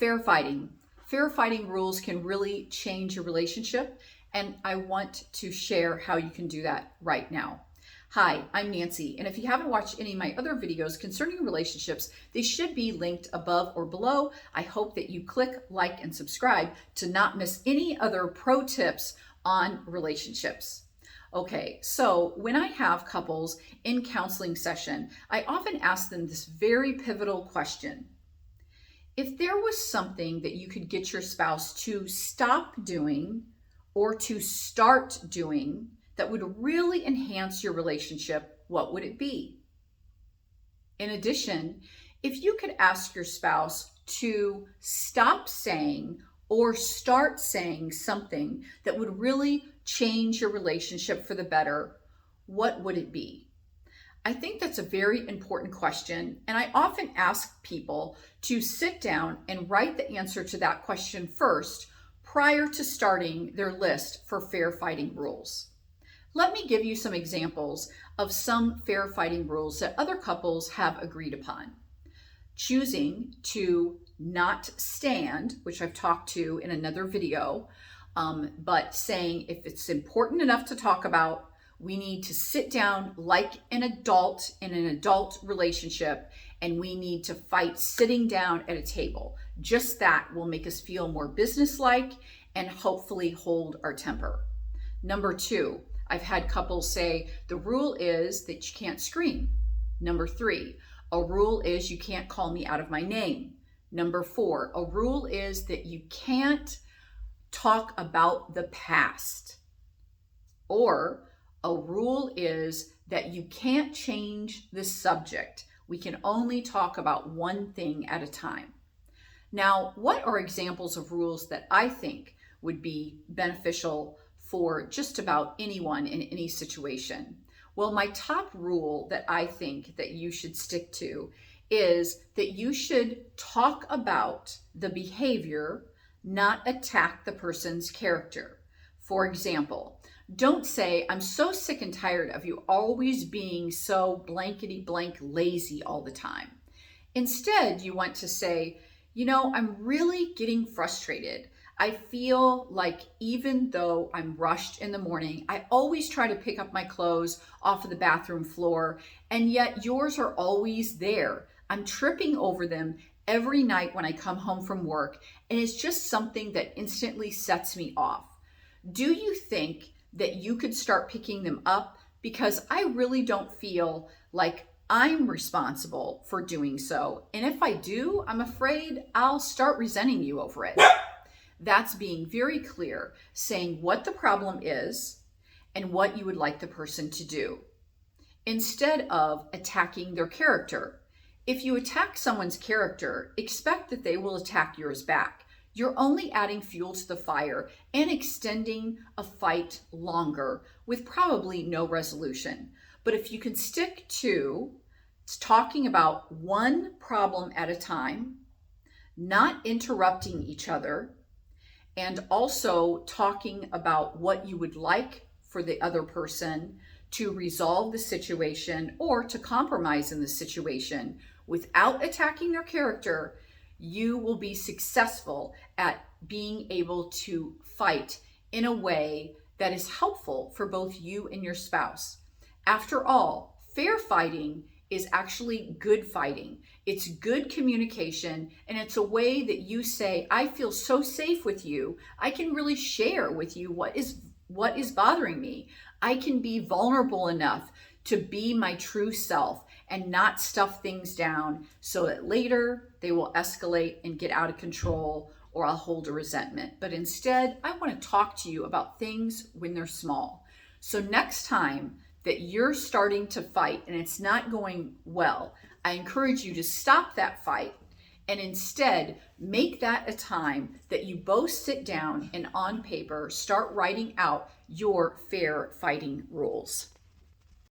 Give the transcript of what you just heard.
Fair fighting. Fair fighting rules can really change your relationship, and I want to share how you can do that right now. Hi, I'm Nancy, and if you haven't watched any of my other videos concerning relationships, they should be linked above or below. I hope that you click, like, and subscribe to not miss any other pro tips on relationships. Okay, so when I have couples in counseling session, I often ask them this very pivotal question. If there was something that you could get your spouse to stop doing or to start doing that would really enhance your relationship, what would it be? In addition, if you could ask your spouse to stop saying or start saying something that would really change your relationship for the better, what would it be? I think that's a very important question, and I often ask people to sit down and write the answer to that question first prior to starting their list for fair fighting rules. Let me give you some examples of some fair fighting rules that other couples have agreed upon. Choosing to not stand, which I've talked to in another video, but saying if it's important enough to talk about, we need to sit down like an adult in an adult relationship, and we need to fight sitting down at a table. Just that will make us feel more businesslike and hopefully hold our temper. Number 2, I've had couples say the rule is that you can't scream. Number 3, a rule is you can't call me out of my name. Number 4, a rule is that you can't talk about the past. Or a rule is that you can't change the subject. We can only talk about one thing at a time. Now, what are examples of rules that I think would be beneficial for just about anyone in any situation? Well, my top rule that I think that you should stick to is that you should talk about the behavior, not attack the person's character. For example, don't say, I'm so sick and tired of you always being so blankety blank lazy all the time. Instead, you want to say, I'm really getting frustrated. I feel like even though I'm rushed in the morning, I always try to pick up my clothes off of the bathroom floor, and yet yours are always there. I'm tripping over them every night when I come home from work, and it's just something that instantly sets me off. Do you think that you could start picking them up? Because I really don't feel like I'm responsible for doing so. And if I do, I'm afraid I'll start resenting you over it. That's being very clear, saying what the problem is and what you would like the person to do, instead of attacking their character. If you attack someone's character, expect that they will attack yours back. You're only adding fuel to the fire and extending a fight longer with probably no resolution. But if you can stick to talking about one problem at a time, not interrupting each other, and also talking about what you would like for the other person to resolve the situation or to compromise in the situation without attacking their character, you will be successful at being able to fight in a way that is helpful for both you and your spouse. After all, fair fighting is actually good fighting. It's good communication, and it's a way that you say, I feel so safe with you. I can really share with you what is bothering me. I can be vulnerable enough to be my true self and not stuff things down so that later they will escalate and get out of control, or I'll hold a resentment. But instead, I want to talk to you about things when they're small. So next time that you're starting to fight and it's not going well, I encourage you to stop that fight and instead make that a time that you both sit down and on paper start writing out your fair fighting rules.